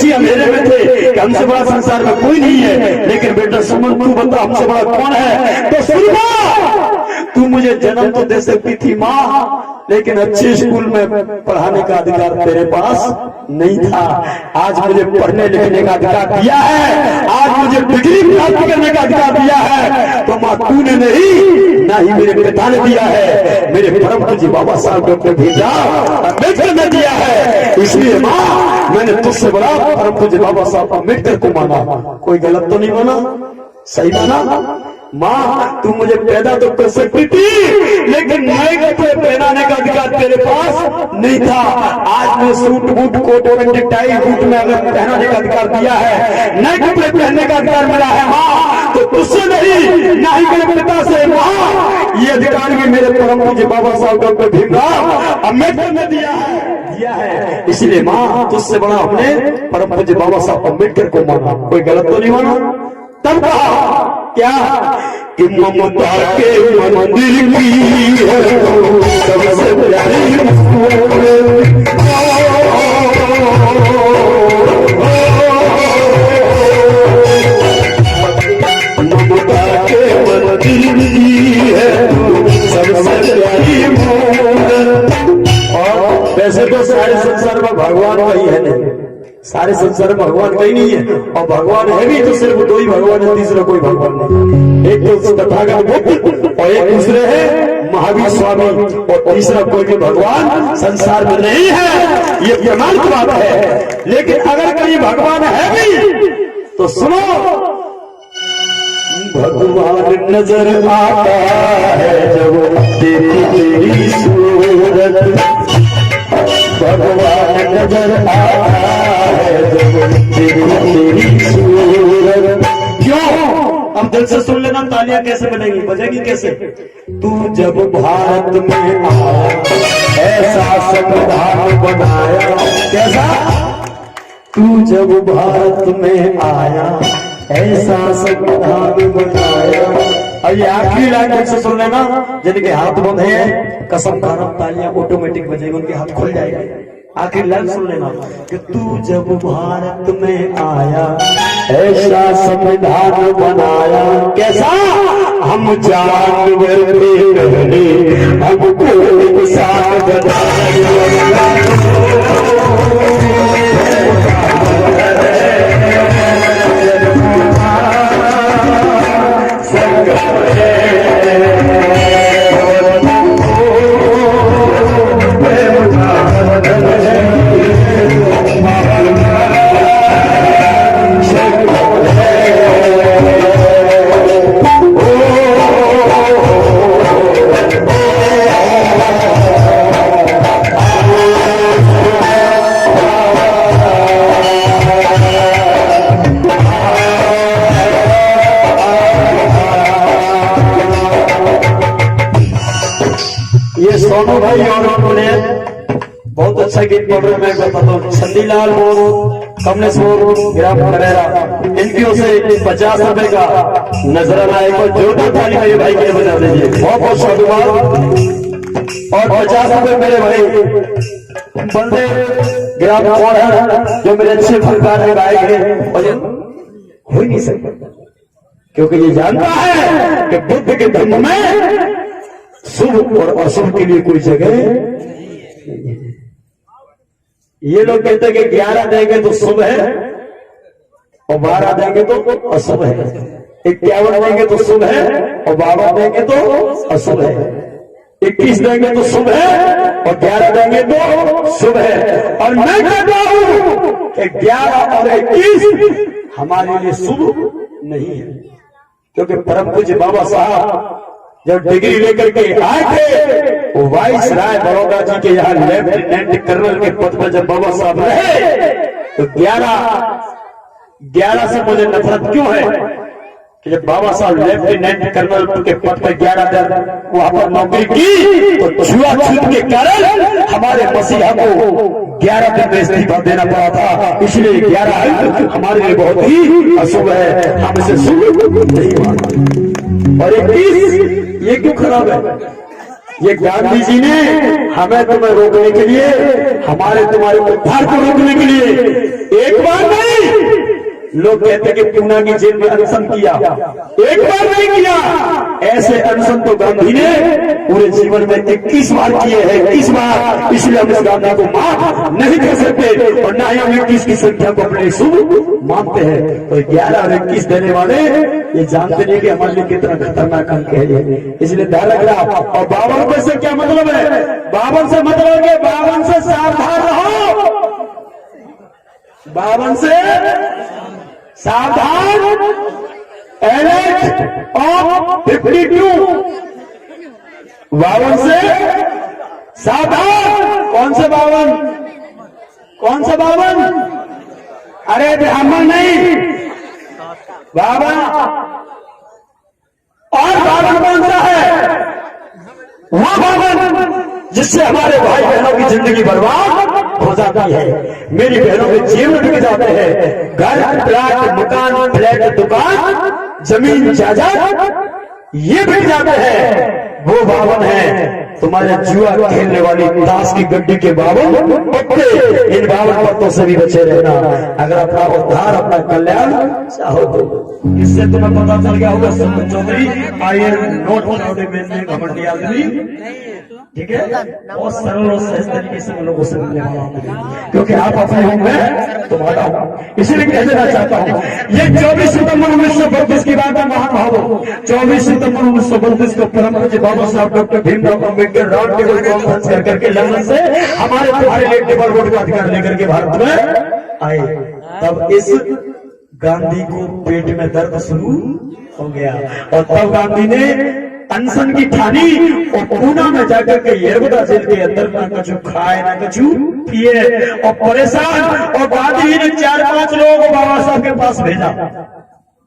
इसी अंधेरे में थे कि हमसे बड़ा संसार में कोई नहीं है, लेकिन बेटा सुमन तू बता हमसे बड़ा कौन है। तो सुन, तू मुझे जन्म तो दे सकती थी माँ, लेकिन अच्छे स्कूल में पढ़ाने का अधिकार तेरे पास नहीं था। आज मुझे पढ़ने लिखने का अधिकार दिया है, आज मुझे डिग्री प्राप्त करने का अधिकार दिया है, तो माँ तूने नहीं, ना ही मेरे पिता ने दिया है, मेरे परम पूज्य बाबा साहब डॉक्टर भीमराव अम्बेडकर ने दिया है। इसलिए माँ मैंने तुझसे बड़ा परम पूज्य बाबा साहब अम्बेडकर को माना। कोई गलत तो नहीं माना, सही माना। माँ तू मुझे पैदा तो कर सकती थी, लेकिन नए कपड़े पहनाने का अधिकार तेरे पास नहीं था। आज मैं suit boot coat pant tie boot में अगर पहनाने का अधिकार दिया है, नए कपड़े पहनने का अधिकार मिला है माँ, तो तुझसे नहीं, ना ही मेरे पिता से माँ, ये अधिकार भी मेरे परम पूज्य बाबा साहब डॉक्टर भीमराव अम्बेडकर ने दिया है। इसलिए माँ तुझसे बड़ा हमने परम पूज्य बाबा साहब अम्बेडकर को माना। कोई गलत तो नहीं माना। तब कहा क्या कि ममता के मंदिर की सबसे प्यारी ममता के मंदिर की है सबसे प्यारी मूरत। और वैसे तो सारे संसार में भगवान वही है नहीं, सारे संसार में भगवान कहीं नहीं है, और भगवान है भी तो सिर्फ दो ही भगवान है, तीसरा कोई भगवान नहीं। एक तो तथागत बुद्ध और एक दूसरे है महावीर स्वामी, और तीसरा कोई भी भगवान संसार में नहीं है। ये प्रमाण की बात है। लेकिन अगर कहीं भगवान है भी तो सुनो, भगवान नजर आता है जब देखी तेरी सूरत, भगवान नजर आता है जब तेरी सूरत। क्यों? अब दिल से सुन लेना, तालियां कैसे बनेगी, बजेगी कैसे। तू जब भारत में आया ऐसा संविधान बनाया, कैसा? तू जब भारत में आया ऐसा संविधान बनाया। और ये आखिरी लाइन से सुन लेना, जिनके हाथ बंद है कसम खाना तालियां ऑटोमेटिक बजेगी, उनके हाथ खुल जाएंगे। आखिरी लाइन सुन लेना कि तू जब भारत में आया ऐसा संविधान बनाया, कैसा? हम जानवर थे पहले हमको इंसान बनाया। सोनू भाई और उन्होंने बहुत अच्छा गीत बोल रहे, मैं बताता हूँ। छंदीलाल मोर, कमलेश मोर, ग्राम खरेरा, इनकी ओर से 50 रुपए का नजराना एक और जोरदार ताली मेरे भाई के लिए बजा दीजिए। बहुत बहुत शुक्रवार। और 50 रुपए मेरे भाई बलदेव ग्राम कोड़ा, जो मेरे अच्छे फनकार में गायक है, हो ही नहीं सकता, क्योंकि ये जानता है कि बुद्ध के धर्म में शुभ और अशुभ के लिए कोई जगह नहीं है। ये लोग कहते हैं कि 11 देंगे तो शुभ है और 12 देंगे तो अशुभ है, 51 देंगे तो शुभ है और 12 देंगे तो अशुभ है, 21 देंगे तो शुभ है और 11 देंगे तो शुभ है। और मैं कहता हूं कि 11 और 21 हमारे लिए शुभ नहीं है, क्योंकि परम पूज्य बाबा साहब जब डिग्री लेकर के आए थे, वो वाइस राय बड़ौदा जी के यहाँ लेफ्टिनेंट कर्नल के पद पर जब बाबा साहब रहे, तो 11 से मुझे नफरत क्यों है कि जब बाबा साहब लेफ्टिनेंट कर्नल के पद पर 11 दिन वहां पर नौकरी की, तो छुआछूत के कारण हमारे मसीहा को 11 दिन में इस्तीफा देना पड़ा था। इसलिए 11 हमारे लिए बहुत ही अशुभ है, हम इसे शुभ नहीं मानते। और 21 ये क्यों खराब है? ये गांधी जी ने हमें तुम्हें रोकने के लिए, हमारे तुम्हारे उद्धार को रोकने के लिए एक बार नहीं, लोग कहते कि पूना की जेल में अनशन किया, एक बार नहीं किया, ऐसे अनशन तो गांधी ने पूरे जीवन में 21 बार किए हैं, 21 बार। इसलिए हम इस गांधी को माफ नहीं कर सकते और ना ही हम 21 की संख्या को अपने शुभ मानते हैं। तो 11 और 21 देने वाले ये जानते नहीं कि हमारे लिए कितना खतरनाक अंक है ये, इसलिए ध्यान रखना। और 52 से क्या मतलब है? 52 से मतलब है 52 से सावधान रहो, 52 से सावधान, अलर्ट ऑफ 52, 52 से सावधान। कौन से 52? कौन सा 52? अरे ब्राह्मण नहीं, बाबा। और 52 कौन सा है? वो 52 जिससे हमारे भाई बहनों की जिंदगी बर्बाद हो जाती है, मेरी बहनों के जीवन बिक जाते हैं, घर प्लाट मकान फ्लैट दुकान जमीन जायदाद ये बिक जाते हैं। वो 52 है तुम्हारे जुआ खेलने वाली दास की गड्डी के 52 पत्ते। इन 52 पत्तों से भी बचे रहना अगर अपना उद्धार अपना कल्याण चाहो तो। इससे तुम्हें पता चल गया होगा सुमन चौधरी आई एम नॉट घमंडी आदमी, ठीक है, बहुत सरल और सहज तरीके से लोगों से मिलने वाला हूँ, क्योंकि आप अपने हूँ मैं तुम्हारा हूँ। इसीलिए कह देना चाहता हूँ ये 24 सितंबर 1932 की बात है महान भावों। 24 सितंबर 1932 को परम पूज्य बाबा साहब doctor Bhimrao Ambedkar round table conference कर करके लंदन से हमारे तुम्हारे लिए टेबल रोड का अधिकार लेकर के भारत में आए। तब इस गांधी को पेट में दर्द शुरू हो गया और तब गांधी ने अनशन की ठानी और पूना में जाकर के येरवदा जेल के अंदर ना कछु खाए ना कछु पिए और परेशान। और गांधी जी ने 4-5 लोगों को बाबा साहब के पास भेजा।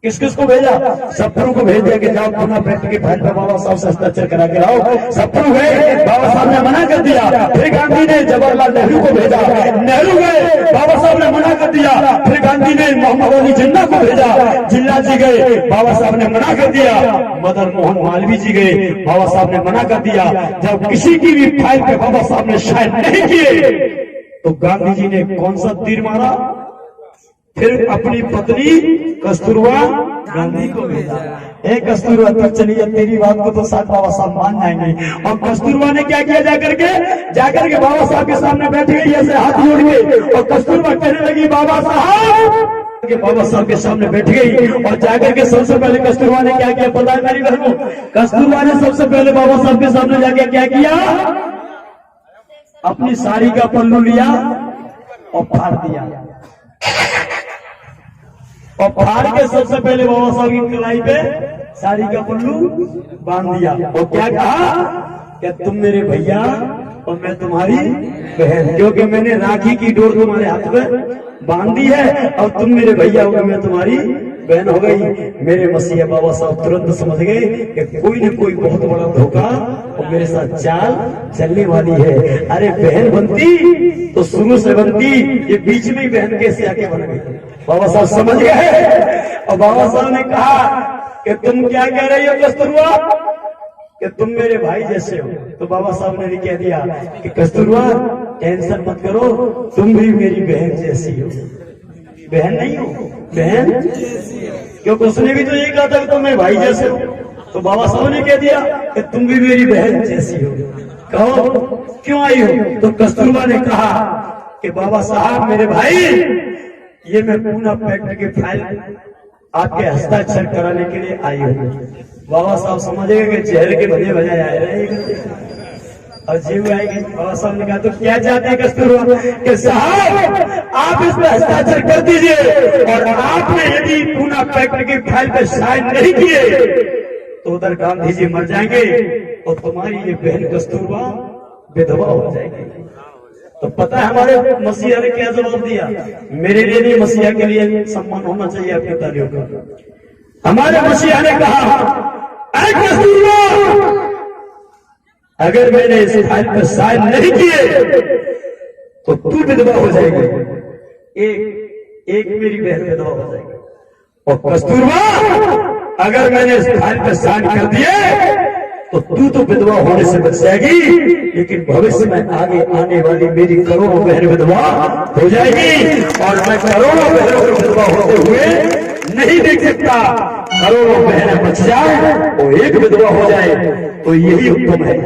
किस किस को भेजा? सफरों को भेज दिया कि जाओ पूना पेट की फाइल पर बाबा साहब से हस्ताक्षर करा के लाओ। सफरों गए, बाबा साहब ने मना कर दिया। फिर गांधी ने जवाहरलाल नेहरू को भेजा, नेहरू गए, बाबा साहब ने मना कर दिया। फिर गांधी ने मोहम्मद अली जिन्ना को भेजा, जिन्ना जी गए, बाबा साहब ने मना कर दिया। मदन मोहन मालवीय जी गए, बाबा साहब ने मना कर दिया। जब किसी की भी फाइल पे बाबा साहब ने साइन नहीं किए तो गांधी जी ने कौन सा तीर मारा? फिर अपनी पत्नी कस्तूरबा गांधी को भेजा। एक कस्तूरबा तब चलिए तेरी बात को तो साथ बाबा साहब मान जाएंगे। और कस्तूरबा ने क्या किया? जाकर के बाबा साहब के सामने बैठ गई ऐसे हाथ जोड़ के और कस्तूरबा कहने लगी बाबा साहब के बाबा साहब के सामने बैठ गई और जाकर के सबसे पहले कस्तूरबा ने क्या किया पता है मेरी बहनों? कस्तूरबा ने सबसे पहले बाबा साहब के सामने जाके क्या किया? अपनी साड़ी का पल्लू लिया और फाड़ दिया और फाड़ के सबसे पहले बाबा साहब की कलाई पे साड़ी का पल्लू बांध दिया और क्या कहा कि तुम मेरे भैया और मैं तुम्हारी बहन, क्योंकि मैंने राखी की डोर तुम्हारे हाथ में बांध दी है और तुम मेरे भैया हो, मैं तुम्हारी बहन हो गई। मेरे मसीहा बाबा साहब तुरंत समझ गए कि कोई न कोई बहुत बड़ा धोखा और मेरे साथ चाल चलने वाली है। अरे बहन बनती तो शुरू से बनती, ये बीच में ही बहन कैसे आके बन गई? बाबा साहब समझ गए और बाबा साहब ने कहा कि तुम क्या कह रही हो कस्तूरबा कि तुम मेरे भाई जैसे हो। तो बाबा साहब ने भी कह दिया कि कस्तूरबा टेंशन मत करो, तुम भी मेरी बहन जैसी हो। बहन नहीं हो, बहन, क्योंकि उसने भी तो यही कहा था कि तुम मेरे भाई जैसे हो। तो बाबा साहब ने कह दिया कि तुम भी मेरी बहन जैसी हो। कहो क्यों आई हो? तो कस्तूरबा ने कहा कि बाबा साहब मेरे भाई, ये मैं पूना पैक्ट की फाइल आपके हस्ताक्षर कराने के लिए आई हूँ। बाबा साहब समझेगा कि जहर के बजे बजाय आए रहे और जीव आएगी। बाबा साहब ने कहा तो क्या चाहते हैं कस्तूरबा? कि साहब आप इस पे हस्ताक्षर कर दीजिए और आपने यदि पूना पैक्ट की फाइल पे साइन नहीं किए तो उधर गांधी जी मर जाएंगे और तुम्हारी ये बहन कस्तूरबा विधवा हो जाएगी। तो पता है हमारे मसीहा ने क्या जवाब दिया? मेरे लिए नहीं, मसीहा के लिए सम्मान होना चाहिए आपकी तालियों का। हमारे मसीहा ने कहा ऐ कस्तूरबा, अगर मैंने इस फाइल पर साइन नहीं किए तो तू विधवा हो जाएगी, एक मेरी बहन विधवा हो जाएगी। और कस्तूरबा, अगर मैंने इस फाइल पर साइन कर दिए तो तू तो विधवा होने से बच जाएगी, लेकिन भविष्य में आगे आने वाली मेरी करोड़ों बहन विधवा हो जाएगी, और मैं करोड़ों बहनों को विधवा होते हुए नहीं देख सकता। करोड़ों बहनें बच जाए वो एक विधवा हो जाए, तो यही उत्तम है।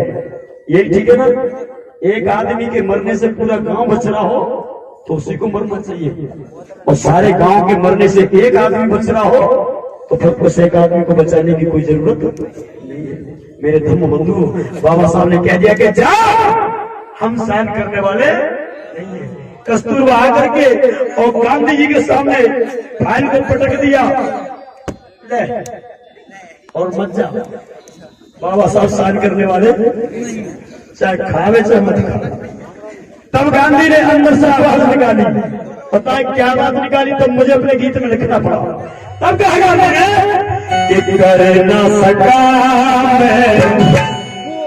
ये ठीक है ना? एक आदमी के मरने से पूरा गांव बच रहा हो तो उसी को मरना चाहिए, और सारे गांव के मरने से एक आदमी बच रहा हो तो फिर उस एक आदमी को बचाने की कोई जरूरत नहीं है। मेरे धर्म बंधु, बाबा साहब ने कह दिया कि जा, हम सहन करने वाले नहीं है। कस्तूरबा आकर के और गांधी जी के सामने फाइल को पटक दिया, ले और मत जा। बाबा साहब सहन करने वाले, चाहे खावे चाहे मत खावे। तब गांधी ने अंदर से आवाज निकाली, पता है क्या बात निकाली? तब मुझे अपने गीत में लिखना पड़ा। तब कहा गांधी ने कि कर ना सका मैं,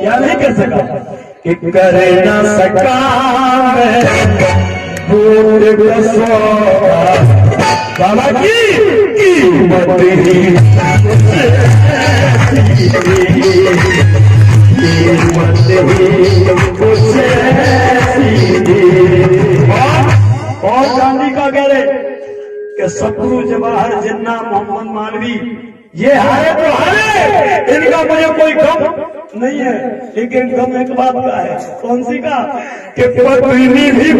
क्या नहीं कर सका, कि कर ना सका मैं वोट का सौदा, बाबा की कीमत ही और गांधी का कह रहे कि सतगुरु जवाहर जिन्ना मोहम्मद मालवी ये हारे तो हारे, इनका मुझे कोई गम नहीं है, लेकिन गम एक बात का है। कौन सी का? कि पत्नी भी